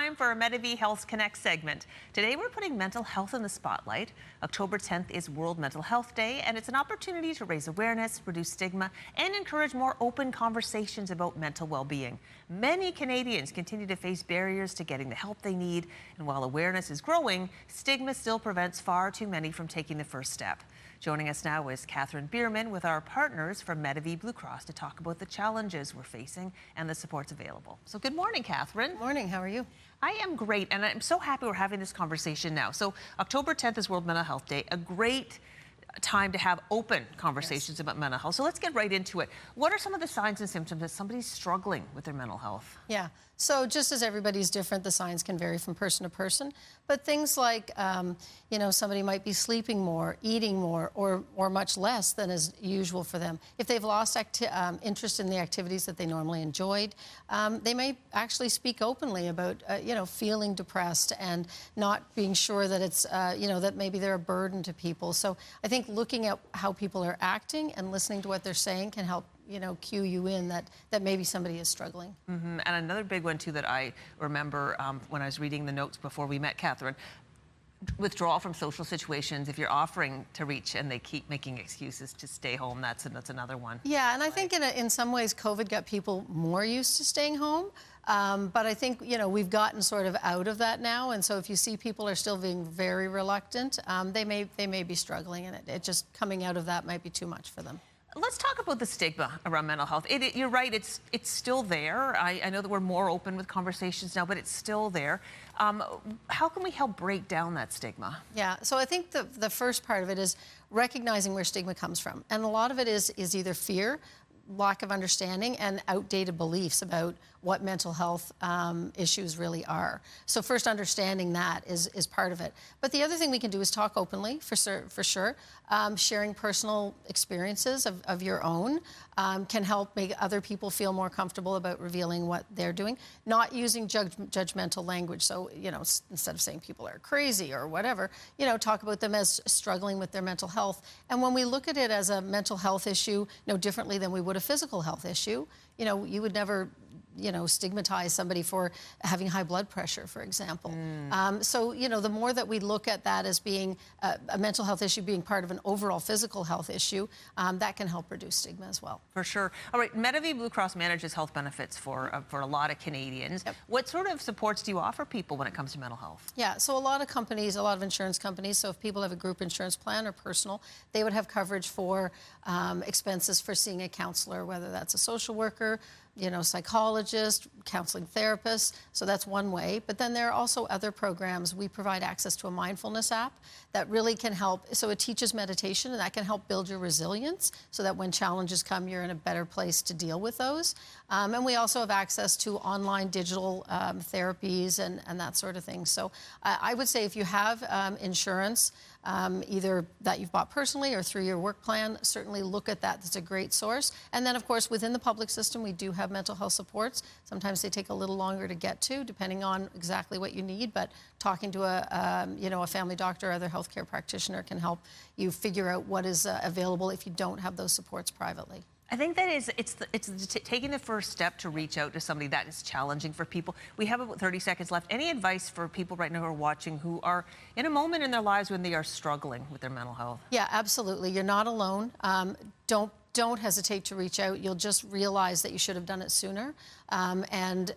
time for our Medavie Health Connect segment. Today we're putting mental health in the spotlight. October 10th is World Mental Health Day, and it's an opportunity to raise awareness, reduce stigma, and encourage more open conversations about mental well-being. Many Canadians continue to face barriers to getting the help they need, and while awareness is growing, stigma still prevents far too many from taking the first step. Joining us now is Catherine Bierman with our partners from Medavie Blue Cross to talk about the challenges we're facing and the supports available. So good morning, Catherine. Good morning. How are you? I am great, and I'm so happy we're having this conversation now. So October 10th is World Mental Health Day, a great time to have open conversations about mental health. So let's get right into it. What are some of the signs and symptoms that somebody's struggling with their mental health? Yeah, so just as everybody's different, the signs can vary from person to person. But things like, somebody might be sleeping more, eating more, or much less than is usual for them. If they've lost interest in the activities that they normally enjoyed, they may actually speak openly about, feeling depressed and not being sure that it's, that maybe they're a burden to people. So I think looking at how people are acting and listening to what they're saying can help cue you in that maybe somebody is struggling. Mm-hmm. And another big one, too, that I remember when I was reading the notes before we met, Catherine, withdrawal from social situations. If you're offering to reach and they keep making excuses to stay home, that's another one. Yeah, and I think in some ways COVID got people more used to staying home. But I think, we've gotten sort of out of that now. And so if you see people are still being very reluctant, they may be struggling, and it just coming out of that might be too much for them. Let's talk about the stigma around mental health. You're right, it's still there. I know that we're more open with conversations now, but it's still there. How can we help break down that stigma? Yeah, so I think the first part of it is recognizing where stigma comes from. And a lot of it is either fear, lack of understanding, and outdated beliefs about what mental health issues really are. So first, understanding that is part of it. But the other thing we can do is talk openly, for sure. Sharing personal experiences of your own can help make other people feel more comfortable about revealing what they're doing. Not using judgmental language. So, instead of saying people are crazy or whatever, talk about them as struggling with their mental health. And when we look at it as a mental health issue, no differently than we would a physical health issue, you would never stigmatize somebody for having high blood pressure, for example. So, the more that we look at that as being a mental health issue, being part of an overall physical health issue, that can help reduce stigma as well. For sure. All right, Medavie Blue Cross manages health benefits for a lot of Canadians. Yep. What sort of supports do you offer people when it comes to mental health? Yeah, so a lot of insurance companies, so if people have a group insurance plan or personal, they would have coverage for expenses for seeing a counselor, whether that's a social worker, psychologist, counseling therapist. So that's one way. But then there are also other programs. We provide access to a mindfulness app that really can help. So it teaches meditation, and that can help build your resilience so that when challenges come, you're in a better place to deal with those. And we also have access to online digital therapies and that sort of thing. So I would say if you have insurance, either that you've bought personally or through your work plan, certainly look at that. That's a great source. And then, of course, within the public system, we do have mental health supports. Sometimes they take a little longer to get to, depending on exactly what you need. But talking to a family doctor or other healthcare practitioner can help you figure out what is available if you don't have those supports privately. I think that it's taking the first step to reach out to somebody that is challenging for people. We have about 30 seconds left. Any advice for people right now who are watching who are in a moment in their lives when they are struggling with their mental health? Yeah, absolutely. You're not alone. Don't hesitate to reach out. You'll just realize that you should have done it sooner, and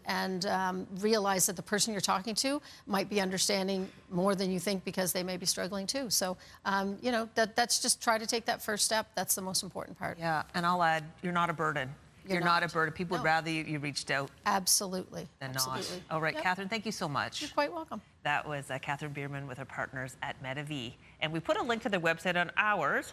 realize that the person you're talking to might be understanding more than you think because they may be struggling too. So, that's just try to take that first step. That's the most important part. Yeah, and I'll add, you're not a burden. You're not a burden. People would rather you reached out. Absolutely. Than not. All right, yep. Catherine, thank you so much. You're quite welcome. That was Catherine Bierman with her partners at Medavie. And we put a link to their website on ours.